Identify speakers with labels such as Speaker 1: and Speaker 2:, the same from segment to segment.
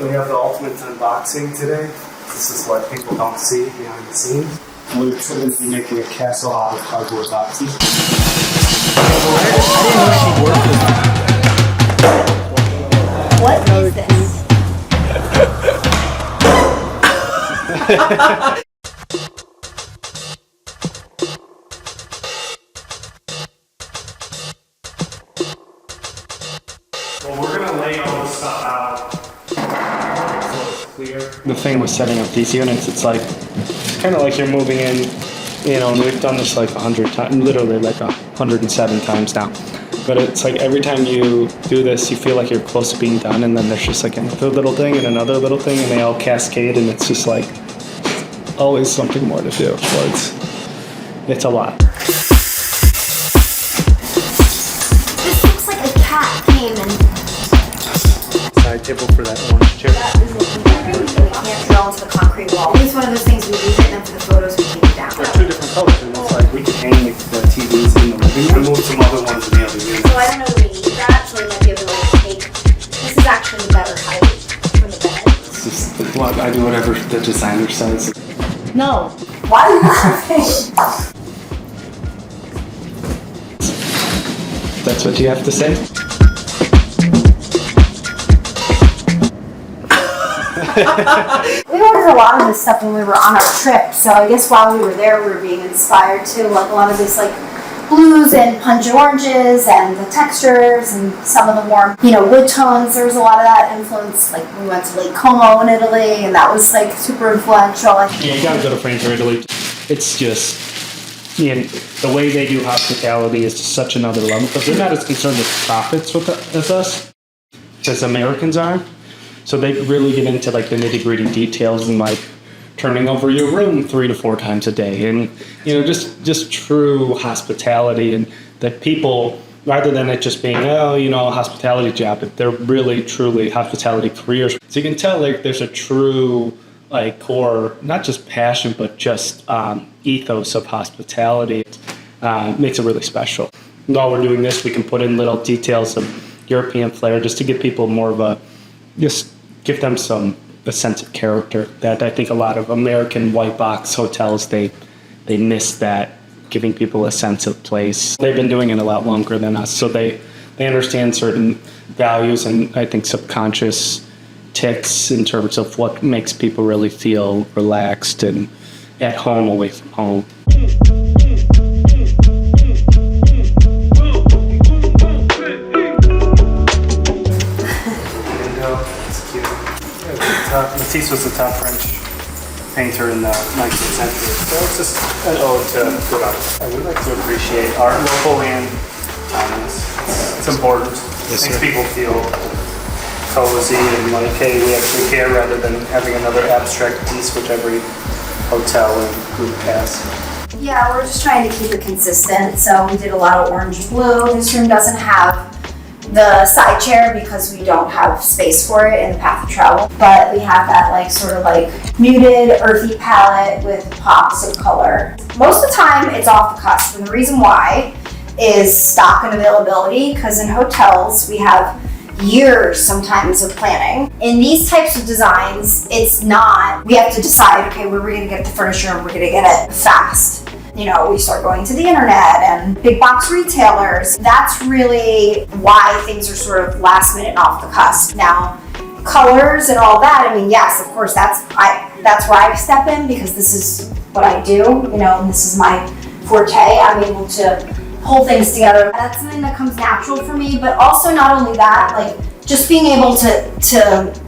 Speaker 1: We have the ultimate unboxing today. This is what people don't see behind the scenes. We're going to be making a castle out of cardboard boxes. I didn't know she worked with that.
Speaker 2: What is this?
Speaker 1: Well, we're going to lay all this stuff out so it's clear. The thing with setting up these units, it's kind of like you're moving in, and we've done this like 100 times, literally like 107 times now. But it's like every time you do this, you feel like you're close to being done, and then there's just like another little thing and another little thing, and they all cascade, and it's just like always something more to do. So it's a lot.
Speaker 2: This looks like a cat came and...
Speaker 1: Side table for that orange chair.
Speaker 2: That is looking better. We can't drill into the concrete wall. It's one of those things we leave it, and then for the photos we take it down.
Speaker 1: They're two different colors, and it's like we can hang the TVs in the living room. Move some other ones in the other unit.
Speaker 2: So I don't know that we need that, so we might be able to take... This is actually the better height for the bed.
Speaker 1: It's just, well, I do whatever the designer says.
Speaker 2: No. Why are you laughing?
Speaker 1: That's what you have to say?
Speaker 2: We ordered a lot of this stuff when we were on our trip, so I guess while we were there we were being inspired too, like a lot of this like blues and pungent oranges and the textures and some of the more, wood tones. There was a lot of that influence. Like we went to Lake Como in Italy, and that was like super influential.
Speaker 1: Yeah, you gotta go to France or Italy. It's just, the way they do hospitality is just such another level, because they're not as concerned with profits as us as Americans are. So they really get into like the nitty-gritty details and like turning over your room 3 to 4 times a day, and just true hospitality, and that people, rather than it just being a hospitality job, but they're really truly hospitality careers. So you can tell like there's a true like core, not just passion, but just ethos of hospitality. Makes it really special. And while we're doing this, we can put in little details of European flair just to give people more of a, just give them a sense of character that I think a lot of American white box hotels, they miss that, giving people a sense of place. They've been doing it a lot longer than us, so they understand certain values and I think subconscious tics in terms of what makes people really feel relaxed and at home away from home. Matisse was the top French painter in the 19th century, so it's just an ode to good art. I would like to appreciate art, local and timeless. It's important. It makes people feel cozy and like, hey, we actually care, rather than having another abstract piece which every hotel and group has.
Speaker 2: Yeah, we're just trying to keep it consistent, so we did a lot of orange and blue. This room doesn't have the side chair because we don't have space for it in the path of travel, but we have that sort of muted earthy palette with pops of color. Most of the time it's off the cusp, and the reason why is stock and availability, because in hotels we have years sometimes of planning. In these types of designs, it's not, we have to decide, okay, where we're gonna get the furniture and we're gonna get it fast. We start going to the internet and big box retailers. That's really why things are sort of last minute and off the cusp. Now, colors and all that, yes, of course, that's where I step in, because this is what I do, and this is my forte. I'm able to pull things together. That's something that comes natural for me, but also not only that, just being able to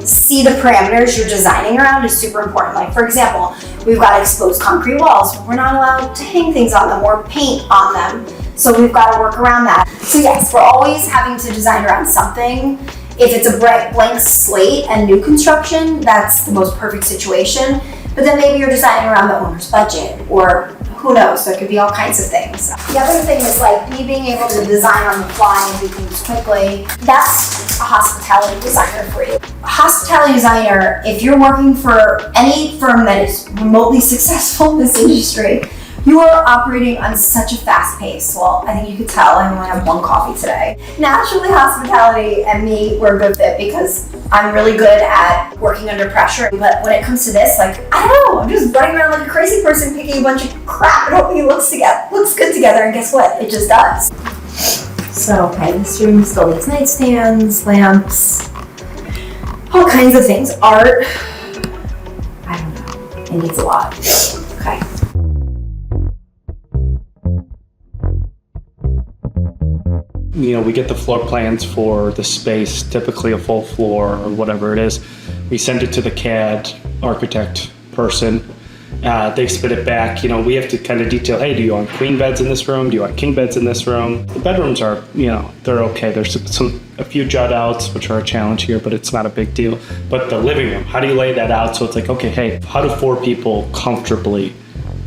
Speaker 2: see the parameters you're designing around is super important. For example, we've got exposed concrete walls. We're not allowed to hang things on them or paint on them, so we've got to work around that. So yes, we're always having to design around something. If it's a blank slate and new construction, that's the most perfect situation. But then maybe you're designing around the owner's budget, or who knows, there could be all kinds of things. The other thing is me being able to design on the fly and do things quickly. That's a hospitality designer for you. A hospitality designer, if you're working for any firm that is remotely successful in this industry, You are operating on such a fast pace. Well, I think you could tell I only had one coffee today. Naturally, hospitality and me were a good fit because I'm really good at working under pressure. But when it comes to this, like, I don't know, I'm just running around like a crazy person picking a bunch of crap and hoping it looks good together. And guess what? It just does. So, okay, this room still needs nightstands, lamps, all kinds of things. Art. I don't know. It needs a lot. Okay.
Speaker 1: You know, we get the floor plans for the space, typically a full floor or whatever it is. We send it to the CAD architect person. They spit it back. You know, we have to kind of detail, hey, do you want queen beds in this room? Do you want king beds in this room? The bedrooms are, you know, they're okay. There's a few jut outs, which are a challenge here, but it's not a big deal. But the living room, how do you lay that out? So it's like, okay, hey, how do 4 people comfortably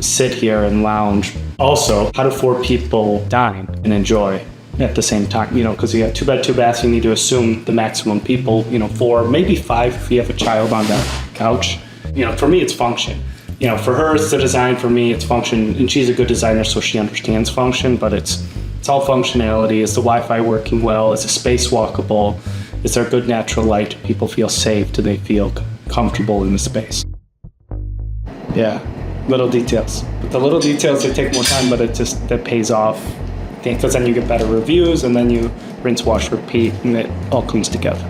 Speaker 1: sit here and lounge? Also, how do 4 people dine and enjoy at the same time? You know, because you got 2 bed, 2 baths, you need to assume the maximum people, you know, 4, maybe 5 if you have a child on the couch. You know, for me, it's function. You know, for her, it's the design. For me, it's function. And she's a good designer, so she understands function, but it's all functionality. Is the Wi-Fi working well? Is the space walkable? Is there good natural light? Do people feel safe? Do they feel comfortable in the space? Yeah, little details. But the little details, they take more time, but that pays off. Because then you get better reviews, and then you rinse, wash, repeat, and it all comes together.